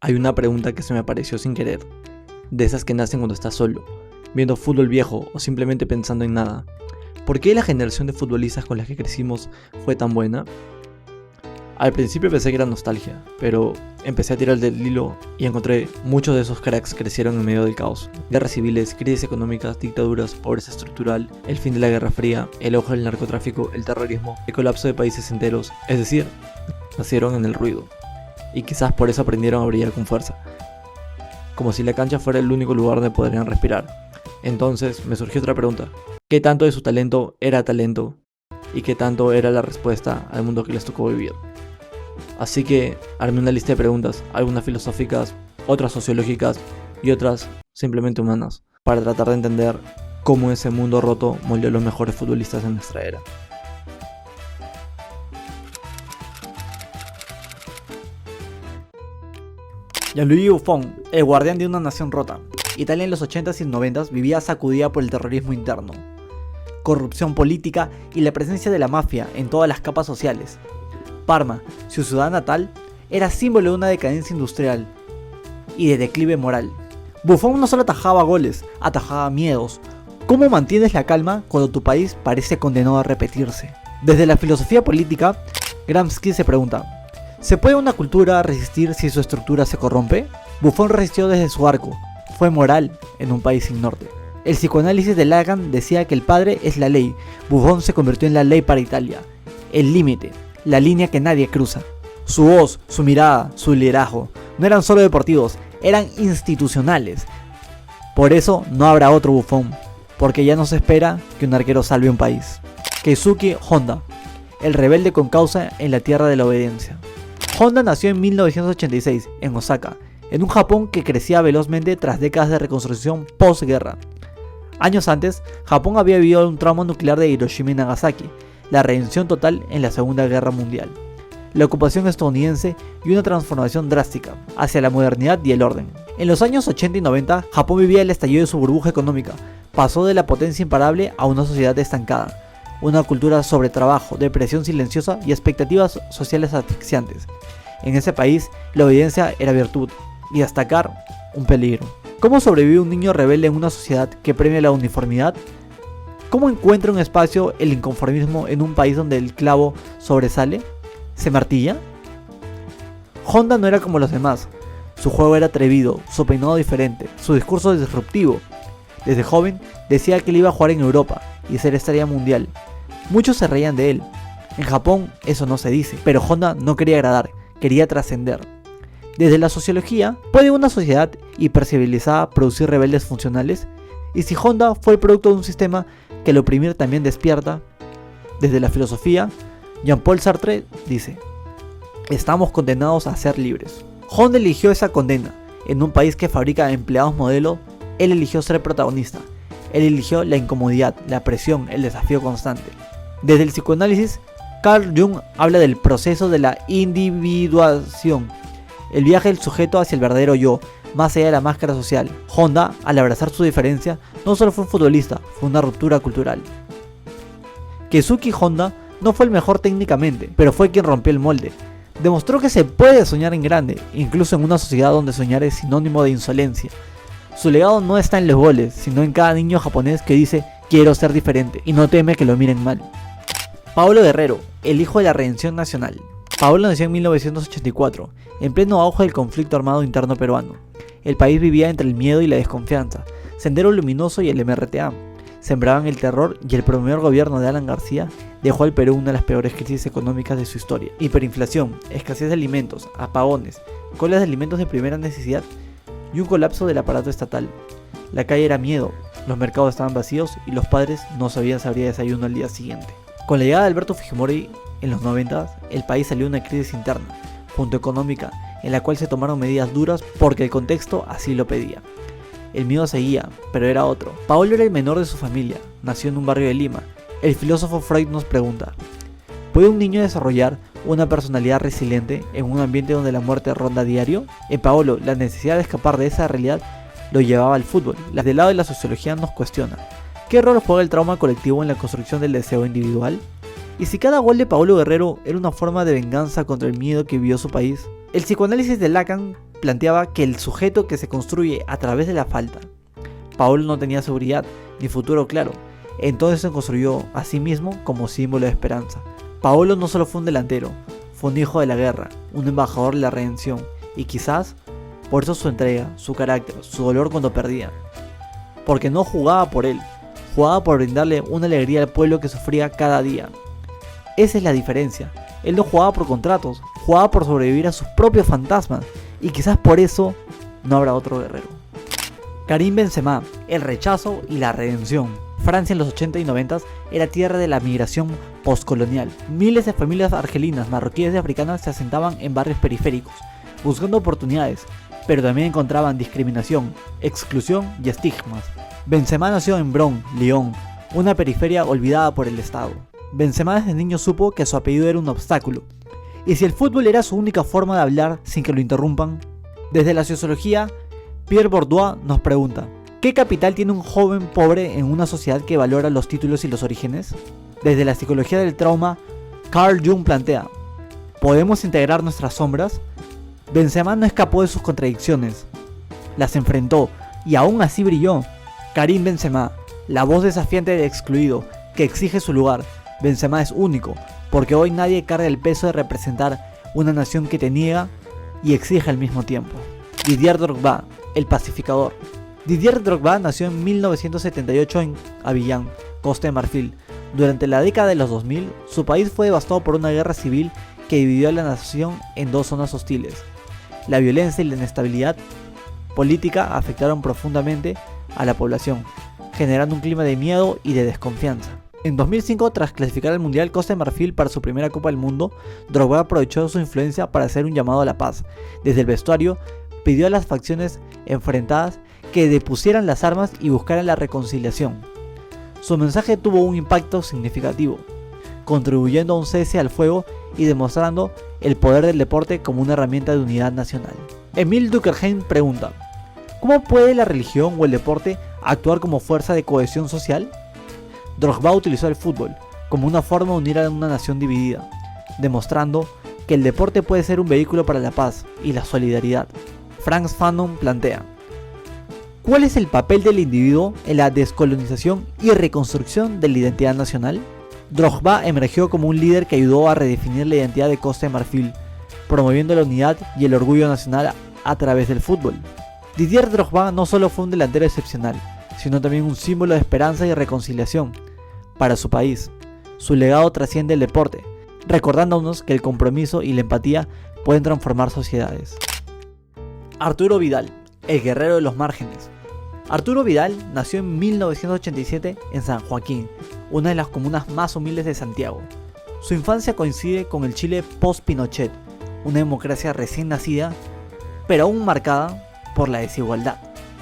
Hay una pregunta que se me apareció sin querer, de esas que nacen cuando estás solo, viendo fútbol viejo o simplemente pensando en nada. ¿Por qué la generación de futbolistas con las que crecimos fue tan buena? Al principio pensé que era nostalgia, pero empecé a tirar del hilo y encontré muchos de esos cracks crecieron en medio del caos. Guerras civiles, crisis económicas, dictaduras, pobreza estructural, el fin de la Guerra Fría, el auge del narcotráfico, el terrorismo, el colapso de países enteros, es decir, nacieron en el ruido. Y quizás por eso aprendieron a brillar con fuerza. Como si la cancha fuera el único lugar donde podrían respirar. Entonces me surgió otra pregunta. ¿Qué tanto de su talento era talento? ¿Y qué tanto era la respuesta al mundo que les tocó vivir? Así que armé una lista de preguntas, algunas filosóficas, otras sociológicas y otras simplemente humanas, para tratar de entender cómo ese mundo roto moldeó a los mejores futbolistas de nuestra era. Gianluigi Buffon, el guardián de una nación rota. Italia en los 80s y 90s vivía sacudida por el terrorismo interno, corrupción política y la presencia de la mafia en todas las capas sociales. Parma, su ciudad natal, era símbolo de una decadencia industrial y de declive moral. Buffon no solo atajaba goles, atajaba miedos. ¿Cómo mantienes la calma cuando tu país parece condenado a repetirse? Desde la filosofía política, Gramsci se pregunta: ¿se puede una cultura resistir si su estructura se corrompe? Buffon resistió desde su arco. Fue moral en un país sin norte. El psicoanálisis de Lacan decía que el padre es la ley. Buffon se convirtió en la ley para Italia. El límite, la línea que nadie cruza. Su voz, su mirada, su liderazgo no eran solo deportivos, eran institucionales. Por eso no habrá otro Buffon, porque ya no se espera que un arquero salve un país. Keisuke Honda, el rebelde con causa en la tierra de la obediencia. Honda nació en 1986 en Osaka, en un Japón que crecía velozmente tras décadas de reconstrucción postguerra. Años antes, Japón había vivido un trauma nuclear de Hiroshima y Nagasaki, la redención total en la Segunda Guerra Mundial, la ocupación estadounidense y una transformación drástica hacia la modernidad y el orden. En los años 80 y 90, Japón vivía el estallido de su burbuja económica, pasó de la potencia imparable a una sociedad estancada, una cultura sobre trabajo, depresión silenciosa y expectativas sociales asfixiantes. En ese país, la obediencia era virtud y destacar un peligro. ¿Cómo sobrevive un niño rebelde en una sociedad que premia la uniformidad? ¿Cómo encuentra un espacio el inconformismo en un país donde el clavo sobresale? ¿Se martilla? Honda no era como los demás. Su juego era atrevido, su peinado diferente, su discurso disruptivo. Desde joven decía que él iba a jugar en Europa y ser estrella mundial. Muchos se reían de él. En Japón eso no se dice, pero Honda no quería agradar, quería trascender. Desde la sociología, ¿puede una sociedad hipercivilizada producir rebeldes funcionales? ¿Y si Honda fue el producto de un sistema que al oprimir también despierta? Desde la filosofía, Jean-Paul Sartre dice: estamos condenados a ser libres. Honda eligió esa condena. En un país que fabrica empleados modelo, él eligió ser protagonista. Él eligió la incomodidad, la presión, el desafío constante. Desde el psicoanálisis, Carl Jung habla del proceso de la individuación, el viaje del sujeto hacia el verdadero yo, más allá de la máscara social. Honda, al abrazar su diferencia, no solo fue un futbolista, fue una ruptura cultural. Keisuke Honda no fue el mejor técnicamente, pero fue quien rompió el molde. Demostró que se puede soñar en grande, incluso en una sociedad donde soñar es sinónimo de insolencia. Su legado no está en los goles, sino en cada niño japonés que dice quiero ser diferente y no teme que lo miren mal. Paolo Guerrero, el hijo de la redención nacional. Paolo nació en 1984, en pleno auge del conflicto armado interno peruano. El país vivía entre el miedo y la desconfianza, Sendero Luminoso y el MRTA sembraban el terror y el primer gobierno de Alan García dejó al Perú una de las peores crisis económicas de su historia. Hiperinflación, escasez de alimentos, apagones, colas de alimentos de primera necesidad y un colapso del aparato estatal. La calle era miedo, los mercados estaban vacíos y los padres no sabían si habría desayuno al día siguiente. Con la llegada de Alberto Fujimori en los 90, el país salió de una crisis interna, junto económica, en la cual se tomaron medidas duras porque el contexto así lo pedía. El miedo seguía, pero era otro. Paolo era el menor de su familia, nació en un barrio de Lima. El filósofo Freud nos pregunta: ¿puede un niño desarrollar una personalidad resiliente en un ambiente donde la muerte ronda a diario? En Paolo, la necesidad de escapar de esa realidad lo llevaba al fútbol. Del lado de la sociología nos cuestiona: ¿qué rol juega el trauma colectivo en la construcción del deseo individual? ¿Y si cada gol de Paolo Guerrero era una forma de venganza contra el miedo que vivió su país? El psicoanálisis de Lacan planteaba que el sujeto que se construye a través de la falta. Paolo no tenía seguridad ni futuro claro, entonces se construyó a sí mismo como símbolo de esperanza. Paolo no solo fue un delantero, fue un hijo de la guerra, un embajador de la redención, y quizás por eso su entrega, su carácter, su dolor cuando perdía. Porque no jugaba por él, jugaba por brindarle una alegría al pueblo que sufría cada día. Esa es la diferencia. Él no jugaba por contratos, jugaba por sobrevivir a sus propios fantasmas, y quizás por eso no habrá otro guerrero. Karim Benzema, el rechazo y la redención. Francia en los 80 y 90 era tierra de la migración postcolonial. Miles de familias argelinas, marroquíes y africanas se asentaban en barrios periféricos, buscando oportunidades, pero también encontraban discriminación, exclusión y estigmas. Benzema nació en Bron, Lyon, una periferia olvidada por el Estado. Benzema desde niño supo que su apellido era un obstáculo, y si el fútbol era su única forma de hablar sin que lo interrumpan. Desde la sociología, Pierre Bourdieu nos pregunta: ¿qué capital tiene un joven pobre en una sociedad que valora los títulos y los orígenes? Desde la psicología del trauma, Carl Jung plantea: ¿podemos integrar nuestras sombras? Benzema no escapó de sus contradicciones, las enfrentó y aún así brilló. Karim Benzema, la voz desafiante del excluido que exige su lugar. Benzema es único, porque hoy nadie carga el peso de representar una nación que te niega y exige al mismo tiempo. Didier Drogba, el pacificador. Didier Drogba nació en 1978 en Abiyán, Costa de Marfil. Durante la década de los 2000, su país fue devastado por una guerra civil que dividió a la nación en dos zonas hostiles. La violencia y la inestabilidad política afectaron profundamente a la población, generando un clima de miedo y de desconfianza. En 2005, tras clasificar al Mundial Costa de Marfil para su primera Copa del Mundo, Drogba aprovechó su influencia para hacer un llamado a la paz. Desde el vestuario, pidió a las facciones enfrentadas que depusieran las armas y buscaran la reconciliación. Su mensaje tuvo un impacto significativo, contribuyendo a un cese al fuego y demostrando el poder del deporte como una herramienta de unidad nacional. Emile Durkheim pregunta: ¿cómo puede la religión o el deporte actuar como fuerza de cohesión social? Drogba utilizó el fútbol como una forma de unir a una nación dividida, demostrando que el deporte puede ser un vehículo para la paz y la solidaridad. Frantz Fanon plantea: ¿cuál es el papel del individuo en la descolonización y reconstrucción de la identidad nacional? Drogba emergió como un líder que ayudó a redefinir la identidad de Costa de Marfil, promoviendo la unidad y el orgullo nacional a través del fútbol. Didier Drogba no solo fue un delantero excepcional, sino también un símbolo de esperanza y reconciliación para su país. Su legado trasciende el deporte, recordándonos que el compromiso y la empatía pueden transformar sociedades. Arturo Vidal, el guerrero de los márgenes. Arturo Vidal nació en 1987 en San Joaquín, una de las comunas más humildes de Santiago. Su infancia coincide con el Chile post-Pinochet, una democracia recién nacida, pero aún marcada por la desigualdad.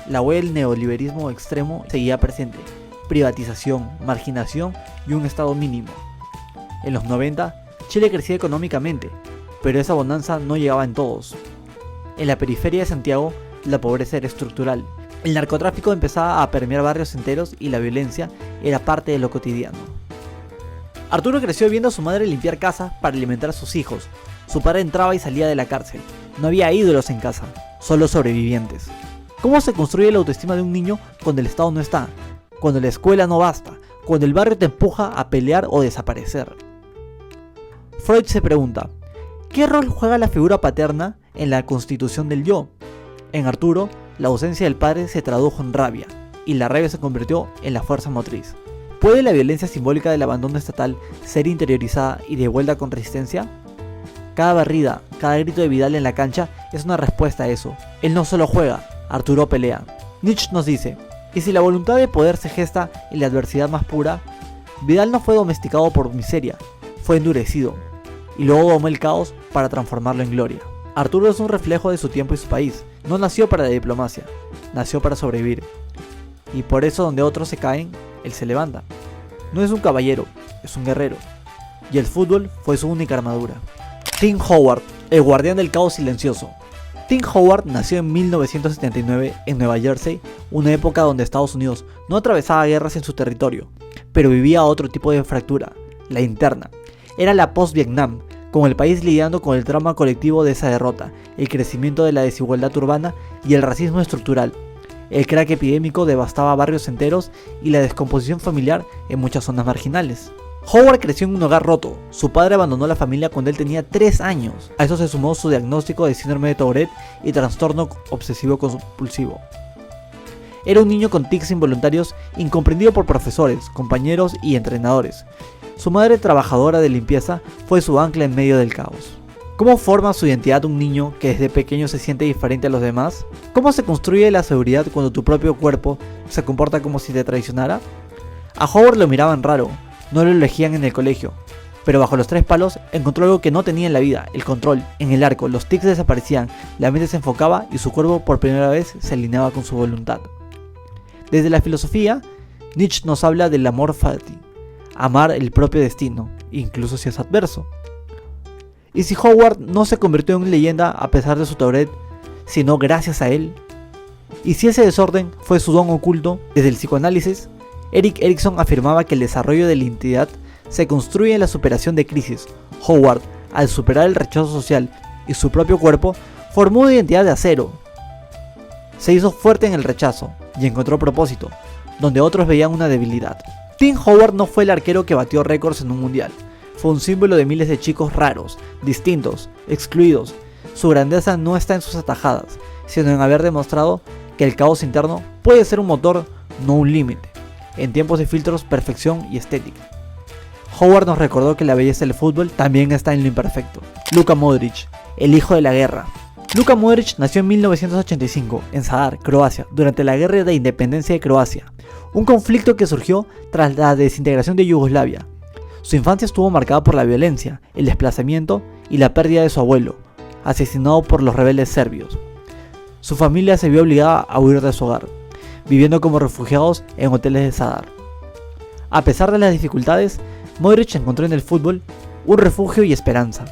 La huella del neoliberalismo extremo seguía presente: privatización, marginación y un estado mínimo. En los 90, Chile crecía económicamente, pero esa bonanza no llegaba en todos. En la periferia de Santiago, la pobreza era estructural. El narcotráfico empezaba a permear barrios enteros y la violencia era parte de lo cotidiano. Arturo creció viendo a su madre limpiar casas para alimentar a sus hijos. Su padre entraba y salía de la cárcel. No había ídolos en casa, solo sobrevivientes. ¿Cómo se construye la autoestima de un niño cuando el Estado no está? Cuando la escuela no basta, cuando el barrio te empuja a pelear o desaparecer. Freud se pregunta: ¿qué rol juega la figura paterna en la constitución del yo? En Arturo, la ausencia del padre se tradujo en rabia, y la rabia se convirtió en la fuerza motriz. ¿Puede la violencia simbólica del abandono estatal ser interiorizada y devuelta con resistencia? Cada barrida, cada grito de Vidal en la cancha es una respuesta a eso. Él no solo juega, Arturo pelea. Nietzsche nos dice: y si la voluntad de poder se gesta en la adversidad más pura, Vidal no fue domesticado por miseria, fue endurecido, y luego domó el caos para transformarlo en gloria. Arturo es un reflejo de su tiempo y su país. No nació para la diplomacia, nació para sobrevivir. Y por eso donde otros se caen, él se levanta. No es un caballero, es un guerrero. Y el fútbol fue su única armadura. Tim Howard, el guardián del caos silencioso. Tim Howard nació en 1979 en Nueva Jersey, una época donde Estados Unidos no atravesaba guerras en su territorio, pero vivía otro tipo de fractura, la interna. Era la post-Vietnam, con el país lidiando con el trauma colectivo de esa derrota, el crecimiento de la desigualdad urbana y el racismo estructural. El crack epidémico devastaba barrios enteros y la descomposición familiar en muchas zonas marginales. Howard creció en un hogar roto. Su padre abandonó la familia cuando él tenía 3 años. A eso se sumó su diagnóstico de síndrome de Tourette y trastorno obsesivo compulsivo. Era un niño con tics involuntarios incomprendido por profesores, compañeros y entrenadores. Su madre, trabajadora de limpieza, fue su ancla en medio del caos. ¿Cómo forma su identidad un niño que desde pequeño se siente diferente a los demás? ¿Cómo se construye la seguridad cuando tu propio cuerpo se comporta como si te traicionara? A Howard lo miraban raro, no lo elegían en el colegio, pero bajo los 3 palos encontró algo que no tenía en la vida: el control. En el arco, los tics desaparecían, la mente se enfocaba y su cuerpo por primera vez se alineaba con su voluntad. Desde la filosofía, Nietzsche nos habla del amor fati, amar el propio destino, incluso si es adverso. ¿Y si Howard no se convirtió en leyenda a pesar de su Tourette, sino gracias a él? ¿Y si ese desorden fue su don oculto? Desde el psicoanálisis, Erik Erikson afirmaba que el desarrollo de la identidad se construye en la superación de crisis. Howard, al superar el rechazo social y su propio cuerpo, formó una identidad de acero. Se hizo fuerte en el rechazo y encontró propósito, donde otros veían una debilidad. Tim Howard no fue el arquero que batió récords en un mundial. Fue un símbolo de miles de chicos raros, distintos, excluidos. Su grandeza no está en sus atajadas, sino en haber demostrado que el caos interno puede ser un motor, no un límite. En tiempos de filtros, perfección y estética. Howard nos recordó que la belleza del fútbol también está en lo imperfecto. Luka Modric, el hijo de la guerra. Luka Modric nació en 1985 en Zadar, Croacia, durante la Guerra de Independencia de Croacia, un conflicto que surgió tras la desintegración de Yugoslavia. Su infancia estuvo marcada por la violencia, el desplazamiento y la pérdida de su abuelo, asesinado por los rebeldes serbios. Su familia se vio obligada a huir de su hogar, viviendo como refugiados en hoteles de Zadar. A pesar de las dificultades, Modric encontró en el fútbol un refugio y esperanza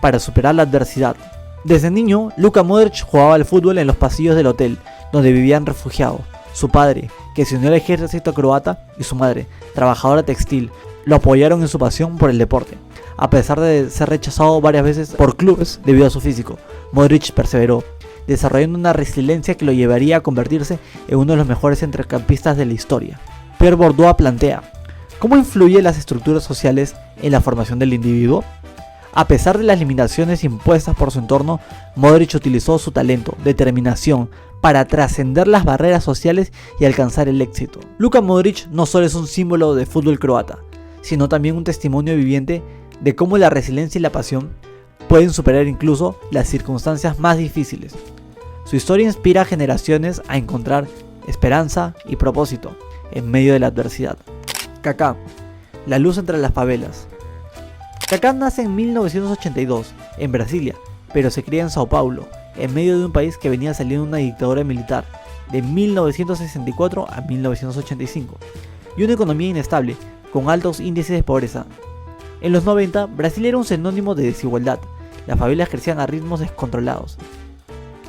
para superar la adversidad. Desde niño, Luka Modric jugaba al fútbol en los pasillos del hotel donde vivían refugiados. Su padre, que se unió al ejército croata, y su madre, trabajadora textil, lo apoyaron en su pasión por el deporte. A pesar de ser rechazado varias veces por clubes debido a su físico, Modric perseveró, desarrollando una resiliencia que lo llevaría a convertirse en uno de los mejores centrocampistas de la historia. Pierre Bourdieu plantea: ¿cómo influyen las estructuras sociales en la formación del individuo? A pesar de las limitaciones impuestas por su entorno, Modric utilizó su talento, determinación, para trascender las barreras sociales y alcanzar el éxito. Luka Modric no solo es un símbolo de fútbol croata, sino también un testimonio viviente de cómo la resiliencia y la pasión pueden superar incluso las circunstancias más difíciles. Su historia inspira a generaciones a encontrar esperanza y propósito en medio de la adversidad. Kaká, la luz entre las favelas. Kaká nace en 1982 en Brasilia, pero se cría en Sao Paulo, en medio de un país que venía saliendo de una dictadura militar de 1964 a 1985 y una economía inestable con altos índices de pobreza. En los 90, Brasil era un sinónimo de desigualdad. Las favelas crecían a ritmos descontrolados,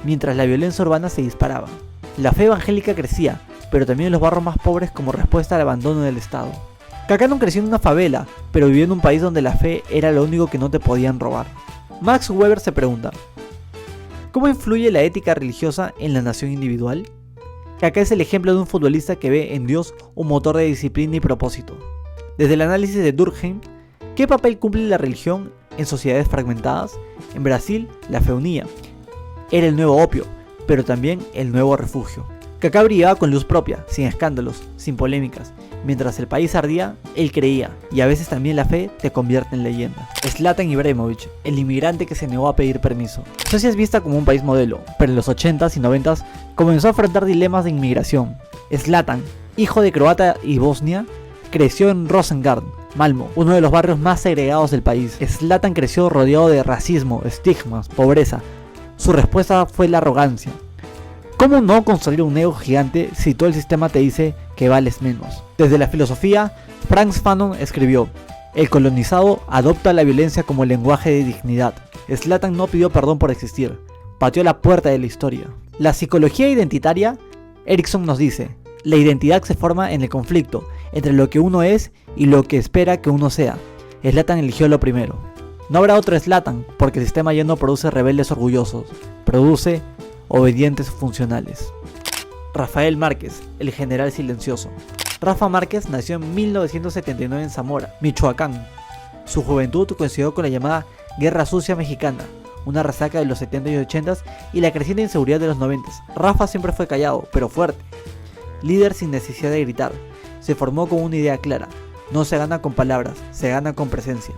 mientras la violencia urbana se disparaba. La fe evangélica crecía, pero también en los barrios más pobres como respuesta al abandono del Estado. Kaká no creció en una favela, pero vivió en un país donde la fe era lo único que no te podían robar. Max Weber se pregunta: ¿cómo influye la ética religiosa en la nación individual? Kaká es el ejemplo de un futbolista que ve en Dios un motor de disciplina y propósito. Desde el análisis de Durkheim, ¿qué papel cumple la religión en sociedades fragmentadas? En Brasil, la fe unía. Era el nuevo opio, pero también el nuevo refugio. Kaká brillaba con luz propia, sin escándalos, sin polémicas. Mientras el país ardía, él creía, y a veces también la fe te convierte en leyenda. Zlatan Ibrahimovic, el inmigrante que se negó a pedir permiso. Suecia es vista como un país modelo, pero en los 80s y 90s comenzó a enfrentar dilemas de inmigración. Zlatan, hijo de croata y Bosnia, creció en Rosengård, Malmö, uno de los barrios más segregados del país. Zlatan creció rodeado de racismo, estigmas, pobreza. Su respuesta fue la arrogancia. ¿Cómo no construir un ego gigante si todo el sistema te dice que vales menos? Desde la filosofía, Frantz Fanon escribió: el colonizado adopta la violencia como lenguaje de dignidad. Zlatan no pidió perdón por existir, pateó la puerta de la historia. La psicología identitaria, Erikson nos dice: la identidad se forma en el conflicto entre lo que uno es y lo que espera que uno sea. Zlatan eligió lo primero. No habrá otro Zlatan, porque el sistema ya no produce rebeldes orgullosos, produce obedientes funcionales. Rafael Márquez, el general silencioso. Rafa Márquez nació en 1979 en Zamora, Michoacán. Su juventud coincidió con la llamada Guerra Sucia Mexicana, una resaca de los 70 y 80 y la creciente inseguridad de los 90. Rafa siempre fue callado, pero fuerte. Líder sin necesidad de gritar. Se formó con una idea clara. No se gana con palabras, se gana con presencia.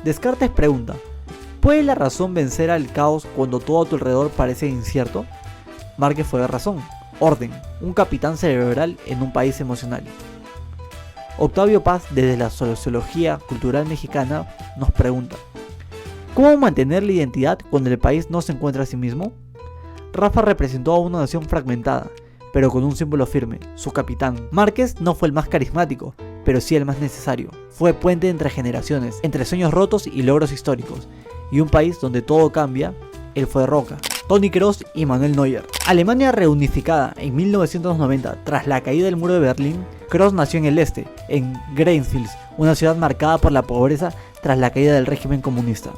Descartes pregunta: ¿puede la razón vencer al caos cuando todo a tu alrededor parece incierto? Márquez fue de razón. Orden, un capitán cerebral en un país emocional. Octavio Paz, desde la sociología cultural mexicana, nos pregunta: ¿cómo mantener la identidad cuando el país no se encuentra a sí mismo? Rafa representó a una nación fragmentada, pero con un símbolo firme, su capitán. Márquez no fue el más carismático, pero sí el más necesario. Fue puente entre generaciones, entre sueños rotos y logros históricos, y un país donde todo cambia, él fue roca. Toni Kroos y Manuel Neuer. Alemania reunificada en 1990 tras la caída del muro de Berlín. Kroos nació en el este, en Greifswald, una ciudad marcada por la pobreza tras la caída del régimen comunista.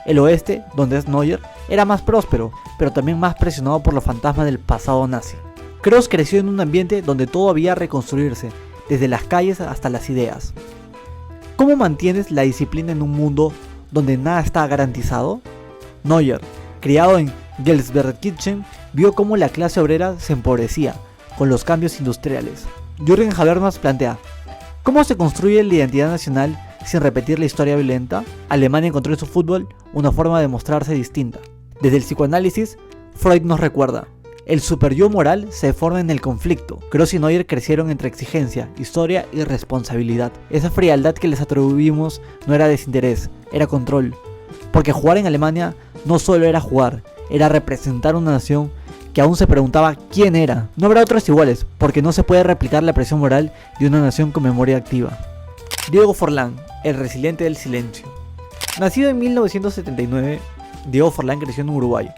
El oeste, donde es Neuer, era más próspero, pero también más presionado por los fantasmas del pasado nazi. Kroos creció en un ambiente donde todo había reconstruirse, desde las calles hasta las ideas. ¿Cómo mantienes la disciplina en un mundo donde nada está garantizado? Neuer, criado en Gelsenkirchen, vio cómo la clase obrera se empobrecía con los cambios industriales. Jürgen Habermas plantea: ¿cómo se construye la identidad nacional sin repetir la historia violenta? Alemania encontró en su fútbol una forma de mostrarse distinta. Desde el psicoanálisis, Freud nos recuerda: el superyo moral se forma en el conflicto. Kroos y Neuer crecieron entre exigencia, historia y responsabilidad. Esa frialdad que les atribuimos no era desinterés, era control. Porque jugar en Alemania no solo era jugar, era representar una nación que aún se preguntaba quién era. No habrá otros iguales, porque no se puede replicar la presión moral de una nación con memoria activa. Diego Forlán, el resiliente del silencio. Nacido en 1979, Diego Forlán creció en Uruguay,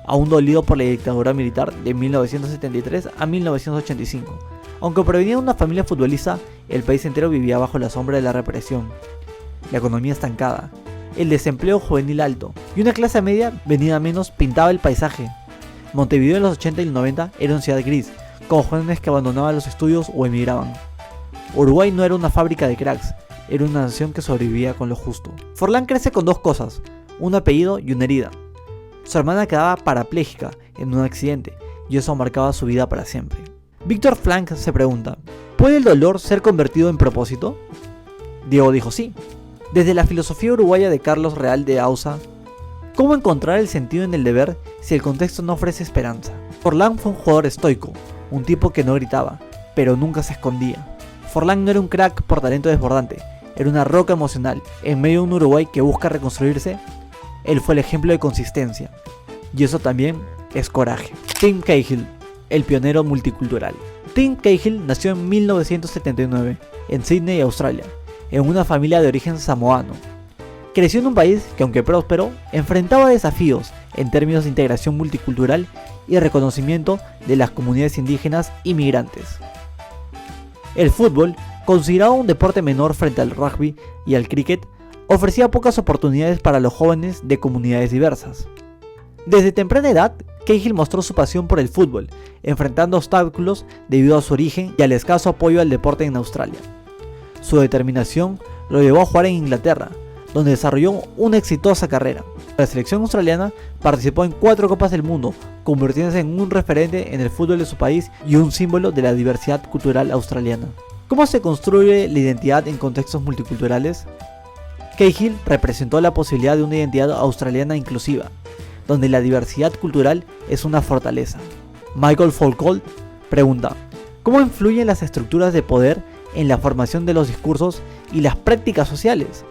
aún dolido por la dictadura militar de 1973 a 1985. Aunque provenía de una familia futbolista, el país entero vivía bajo la sombra de la represión, la economía estancada, el desempleo juvenil alto y una clase media venida a menos pintaba el paisaje. Montevideo en los 80 y el 90 era una ciudad gris, con jóvenes que abandonaban los estudios o emigraban. Uruguay no era una fábrica de cracks, era una nación que sobrevivía con lo justo. Forlán crece con dos cosas, un apellido y una herida. Su hermana quedaba parapléjica en un accidente y eso marcaba su vida para siempre. Víctor Frank se pregunta: ¿puede el dolor ser convertido en propósito? Diego dijo sí. Desde la filosofía uruguaya de Carlos Real de Auza, ¿cómo encontrar el sentido en el deber si el contexto no ofrece esperanza? Forlán fue un jugador estoico, un tipo que no gritaba, pero nunca se escondía. Forlán no era un crack por talento desbordante, era una roca emocional. En medio de un Uruguay que busca reconstruirse, él fue el ejemplo de consistencia, y eso también es coraje. Tim Cahill, el pionero multicultural. Tim Cahill nació en 1979 en Sydney, Australia, en una familia de origen samoano. Creció en un país que, aunque próspero, enfrentaba desafíos en términos de integración multicultural y reconocimiento de las comunidades indígenas y migrantes. El fútbol, considerado un deporte menor frente al rugby y al cricket, ofrecía pocas oportunidades para los jóvenes de comunidades diversas. Desde temprana edad, Cahill mostró su pasión por el fútbol, enfrentando obstáculos debido a su origen y al escaso apoyo al deporte en Australia. Su determinación lo llevó a jugar en Inglaterra, donde desarrolló una exitosa carrera. La selección australiana participó en 4 Copas del Mundo, convirtiéndose en un referente en el fútbol de su país y un símbolo de la diversidad cultural australiana. ¿Cómo se construye la identidad en contextos multiculturales? Cahill representó la posibilidad de una identidad australiana inclusiva, donde la diversidad cultural es una fortaleza. Michael Foucault pregunta: ¿cómo influyen las estructuras de poder en la formación de los discursos y las prácticas sociales?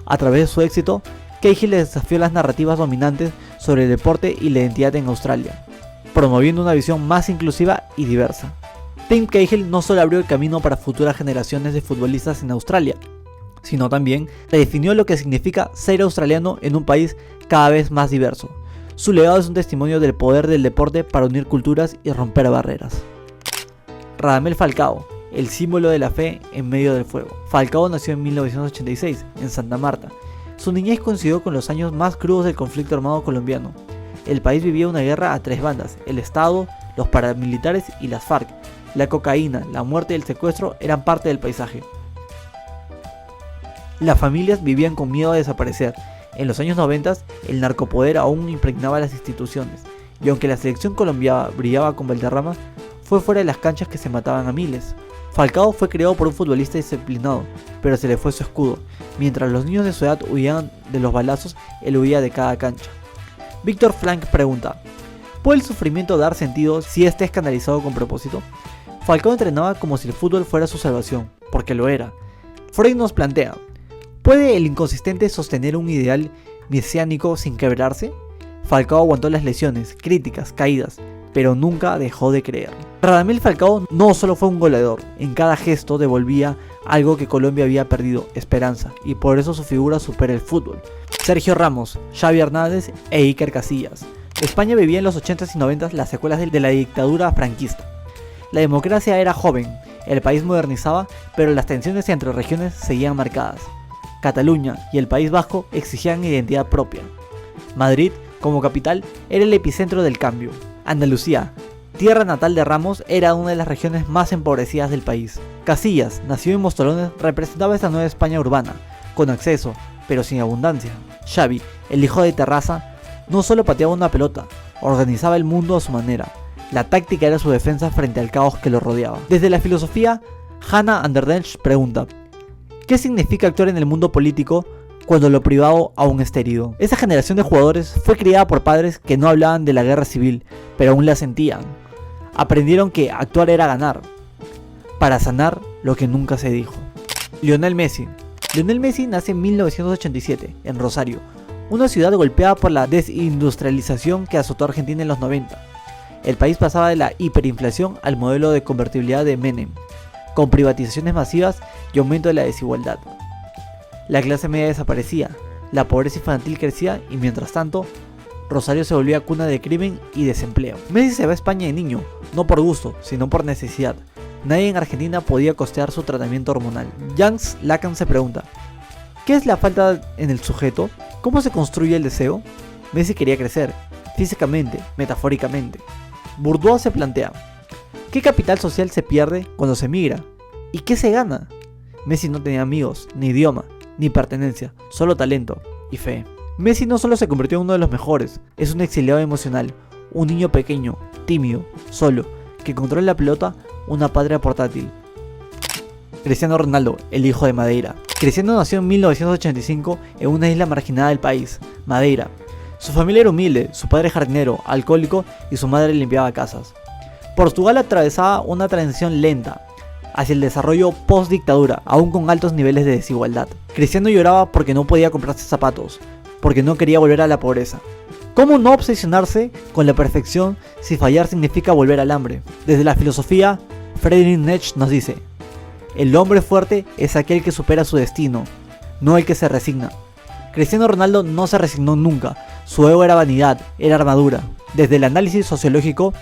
A través de su éxito, Cahill desafió las narrativas dominantes sobre el deporte y la identidad en Australia, promoviendo una visión más inclusiva y diversa. Tim Cahill no solo abrió el camino para futuras generaciones de futbolistas en Australia, sino también redefinió lo que significa ser australiano en un país cada vez más diverso. Su legado es un testimonio del poder del deporte para unir culturas y romper barreras. Radamel Falcao, el símbolo de la fe en medio del fuego. Falcao nació en 1986 en Santa Marta. Su niñez coincidió con los años más crudos del conflicto armado colombiano. El país vivía una guerra a tres bandas: el Estado, los paramilitares y las FARC. La cocaína, la muerte y el secuestro eran parte del paisaje. Las familias vivían con miedo a desaparecer. En los años 90, el narcopoder aún impregnaba las instituciones, y aunque la selección colombiana brillaba con Valderrama, fue fuera de las canchas que se mataban a miles. Falcao fue creado por un futbolista disciplinado, pero se le fue su escudo. Mientras los niños de su edad huían de los balazos, él huía de cada cancha. Víctor Frank pregunta: ¿puede el sufrimiento dar sentido si este es canalizado con propósito? Falcao entrenaba como si el fútbol fuera su salvación, porque lo era. Freud nos plantea: ¿puede el inconsistente sostener un ideal mesiánico sin quebrarse? Falcao aguantó las lesiones, críticas, caídas, pero nunca dejó de creer. Radamel Falcao no solo fue un goleador, en cada gesto devolvía algo que Colombia había perdido: esperanza, y por eso su figura supera el fútbol. Sergio Ramos, Xavi Hernández e Iker Casillas. España vivía en los 80s y 90s las secuelas de la dictadura franquista. La democracia era joven, el país modernizaba, pero las tensiones entre regiones seguían marcadas. Cataluña y el País Vasco exigían identidad propia. Madrid, como capital, era el epicentro del cambio. Andalucía, tierra natal de Ramos, era una de las regiones más empobrecidas del país. Casillas, nacido en Mostolones, representaba esta nueva España urbana, con acceso, pero sin abundancia. Xavi, el hijo de Terraza, no solo pateaba una pelota, organizaba el mundo a su manera. La táctica era su defensa frente al caos que lo rodeaba. Desde la filosofía, Hannah Anderdench pregunta: ¿qué significa actuar en el mundo político cuando lo privado aún está herido? Esa generación de jugadores fue criada por padres que no hablaban de la guerra civil, pero aún la sentían. Aprendieron que actuar era ganar, para sanar lo que nunca se dijo. Lionel Messi. Lionel Messi nace en 1987, en Rosario, una ciudad golpeada por la desindustrialización que azotó a Argentina en los 90. El país pasaba de la hiperinflación al modelo de convertibilidad de Menem, con privatizaciones masivas y aumento de la desigualdad. La clase media desaparecía, la pobreza infantil crecía y mientras tanto, Rosario se volvía cuna de crimen y desempleo. Messi se va a España de niño, no por gusto, sino por necesidad. Nadie en Argentina podía costear su tratamiento hormonal. Jans Lacan se pregunta: ¿qué es la falta en el sujeto? ¿Cómo se construye el deseo? Messi quería crecer, físicamente, metafóricamente. Bourdieu se plantea: ¿qué capital social se pierde cuando se migra? ¿Y qué se gana? Messi no tenía amigos, ni idioma, ni pertenencia, solo talento y fe. Messi no solo se convirtió en uno de los mejores, es un exiliado emocional, un niño pequeño, tímido, solo, que encontró en la pelota una patria portátil. Cristiano Ronaldo, el hijo de Madeira. Cristiano nació en 1985 en una isla marginada del país, Madeira. Su familia era humilde, su padre jardinero, alcohólico y su madre limpiaba casas. Portugal atravesaba una transición lenta hacia el desarrollo post-dictadura, aún con altos niveles de desigualdad. Cristiano lloraba porque no podía comprarse zapatos, porque no quería volver a la pobreza. ¿Cómo no obsesionarse con la perfección si fallar significa volver al hambre? Desde la filosofía, Friedrich Nietzsche nos dice: el hombre fuerte es aquel que supera su destino, no el que se resigna. Cristiano Ronaldo no se resignó nunca, su ego era vanidad, era armadura. Desde el análisis sociológico,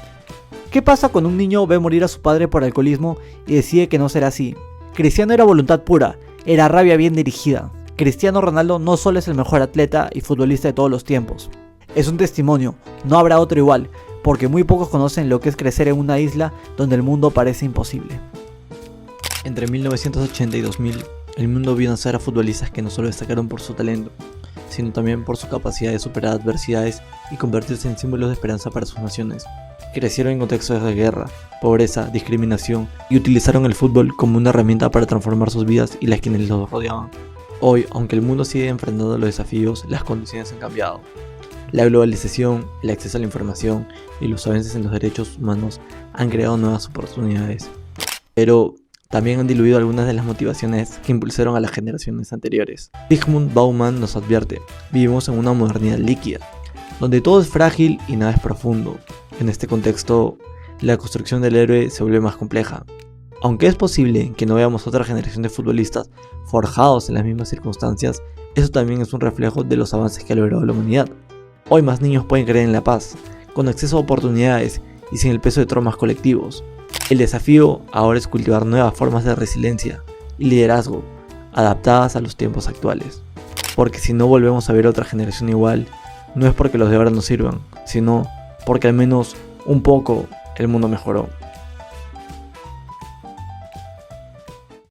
¿qué pasa cuando un niño ve morir a su padre por alcoholismo y decide que no será así? Cristiano era voluntad pura, era rabia bien dirigida. Cristiano Ronaldo no solo es el mejor atleta y futbolista de todos los tiempos, es un testimonio, no habrá otro igual, porque muy pocos conocen lo que es crecer en una isla donde el mundo parece imposible. Entre 1980 y 2000, el mundo vio nacer a futbolistas que no solo destacaron por su talento, sino también por su capacidad de superar adversidades y convertirse en símbolos de esperanza para sus naciones. Crecieron en contextos de guerra, pobreza, discriminación y utilizaron el fútbol como una herramienta para transformar sus vidas y las quienes los rodeaban. Hoy, aunque el mundo sigue enfrentando los desafíos, las condiciones han cambiado. La globalización, el acceso a la información y los avances en los derechos humanos han creado nuevas oportunidades, pero también han diluido algunas de las motivaciones que impulsaron a las generaciones anteriores. Zygmunt Bauman nos advierte: vivimos en una modernidad líquida, donde todo es frágil y nada es profundo. En este contexto, la construcción del héroe se vuelve más compleja. Aunque es posible que no veamos otra generación de futbolistas forjados en las mismas circunstancias, eso también es un reflejo de los avances que ha logrado la humanidad. Hoy más niños pueden creer en la paz, con acceso a oportunidades y sin el peso de traumas colectivos. El desafío ahora es cultivar nuevas formas de resiliencia y liderazgo adaptadas a los tiempos actuales. porque si no volvemos a ver otra generación igual, no es porque los de ahora no sirvan, sino porque al menos un poco el mundo mejoró.